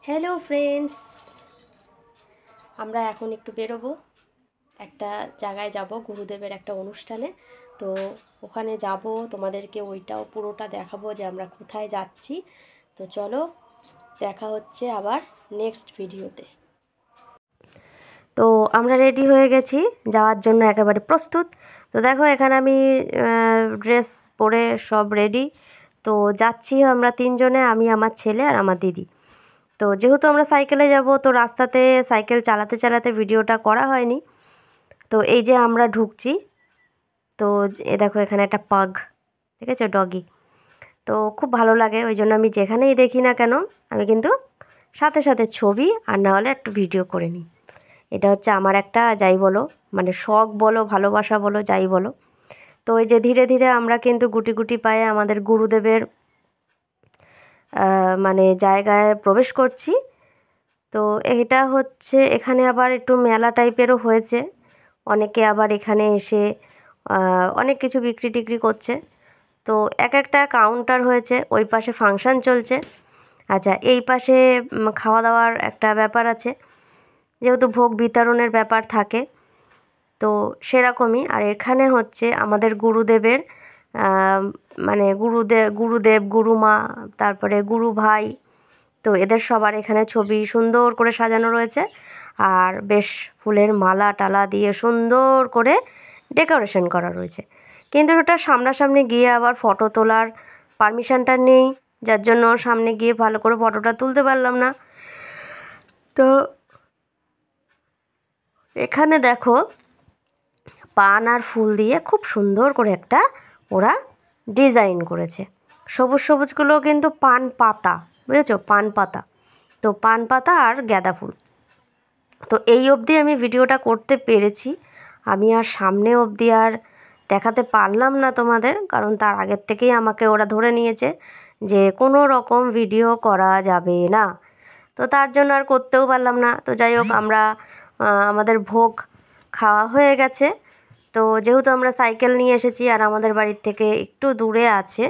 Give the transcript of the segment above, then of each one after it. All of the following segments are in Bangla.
হ্যালো ফ্রেন্ডস, আমরা এখন একটু বেরোবো, একটা জায়গায় যাব, গুরুদেবের একটা অনুষ্ঠানে। তো ওখানে যাব, তোমাদেরকে ওইটাও পুরোটা দেখাবো যে আমরা কোথায় যাচ্ছি। তো চলো, দেখা হচ্ছে আবার নেক্সট ভিডিওতে। তো আমরা রেডি হয়ে গেছি যাওয়ার জন্য, একেবারে প্রস্তুত। তো দেখো এখানে আমি ড্রেস পরে সব রেডি। তো যাচ্ছি আমরা তিনজনে, আমি, আমার ছেলে আর আমার দিদি। তো যেহেতু আমরা সাইকেলে যাব, তো রাস্তাতে সাইকেল চালাতে চালাতে ভিডিওটা করা হয়নি। তো এই যে আমরা ঢুকছি, তো এ দেখো এখানে একটা পাগ, ঠিক আছে, ডগি। তো খুব ভালো লাগে, ওই জন্য আমি যেখানেই দেখি না কেন আমি কিন্তু সাথে সাথে ছবি আর না হলে একটু ভিডিও করে নিই। এটা হচ্ছে আমার একটা, যাই বলো, মানে শখ বলো, ভালোবাসা বলো, যাই বলো। তো এই যে ধীরে ধীরে আমরা কিন্তু গুটি গুটি পায়ে আমাদের গুরুদেবের মানে জায়গায় প্রবেশ করছি। তো এটা হচ্ছে, এখানে আবার একটু মেলা টাইপেরও হয়েছে, অনেকে আবার এখানে এসে অনেক কিছু বিক্রি টিক্রি করছে। তো এক একটা কাউন্টার হয়েছে, ওই পাশে ফাংশান চলছে। আচ্ছা, এই পাশে খাওয়া দাওয়ার একটা ব্যাপার আছে, যেহেতু ভোগ বিতরণের ব্যাপার থাকে, তো সেরকমই। আর এখানে হচ্ছে আমাদের গুরুদেবের মানে গুরুদেব, গুরুমা, তারপরে গুরু ভাই, তো এদের সবার এখানে ছবি সুন্দর করে সাজানো রয়েছে। আর বেশ ফুলের মালা টালা দিয়ে সুন্দর করে ডেকোরেশন করা রয়েছে। কিন্তু ওটা সামনাসামনি গিয়ে আবার ফটো তোলার পারমিশনটা নেই, যার জন্য সামনে গিয়ে ভালো করে ফটোটা তুলতে পারলাম না। তো এখানে দেখো পান আর ফুল দিয়ে খুব সুন্দর করে একটা ওরা ডিজাইন করেছে। সবুজ সবুজগুলো কিন্তু পান পাতা, বুঝেছো, পান পাতা। তো পান পাতা আর গাঁদা ফুল। তো এই অবধি আমি ভিডিওটা করতে পেরেছি, আমি আর সামনে অবধি আর দেখাতে পারলাম না তোমাদের, কারণ তার আগের থেকেই আমাকে ওরা ধরে নিয়েছে যে কোনো রকম ভিডিও করা যাবে না। তো তার জন্য আর করতেও পারলাম না। তো যাই হোক, আমরা আমাদের ভোগ খাওয়া হয়ে গেছে। তো যেহেতু আমরা সাইকেল নিয়ে এসেছি আর আমাদের বাড়ির থেকে একটু দূরে আছে,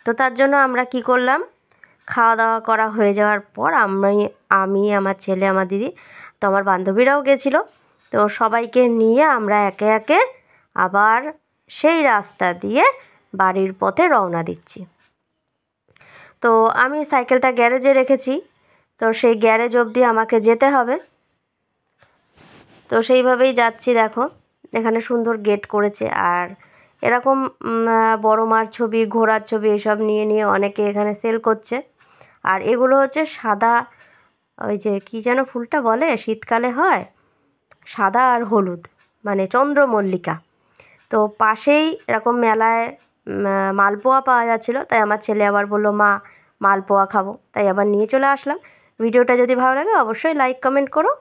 তো তার জন্য আমরা কি করলাম, খাওয়া দাওয়া করা হয়ে যাওয়ার পর আমি, আমার ছেলে, আমার দিদি, তো আমার বান্ধবীরাও গেছিলো। তো সবাইকে নিয়ে আমরা একে একে আবার সেই রাস্তা দিয়ে বাড়ির পথে রওনা দিচ্ছি। তো আমি সাইকেলটা গ্যারেজে রেখেছি, তো সেই গ্যারেজ অবধি আমাকে যেতে হবে। তো সেইভাবেই যাচ্ছি। দেখো এখানে সুন্দর গেট করেছে, আর এরকম বড় মার ছবি, ঘোড়ার ছবি, এসব নিয়ে নিয়ে অনেকে এখানে সেল করছে। আর এগুলো হচ্ছে সাদা, ওই যে কী যেন ফুলটা বলে, শীতকালে হয়, সাদা আর হলুদ, মানে চন্দ্রমল্লিকা। তো পাশেই এরকম মেলায় মালপোয়া পাওয়া যাচ্ছিলো, তাই আমার ছেলে আবার বললো, মা মালপোয়া খাবো, তাই আবার নিয়ে চলে আসলাম। ভিডিওটা যদি ভালো লাগে অবশ্যই লাইক কমেন্ট করো।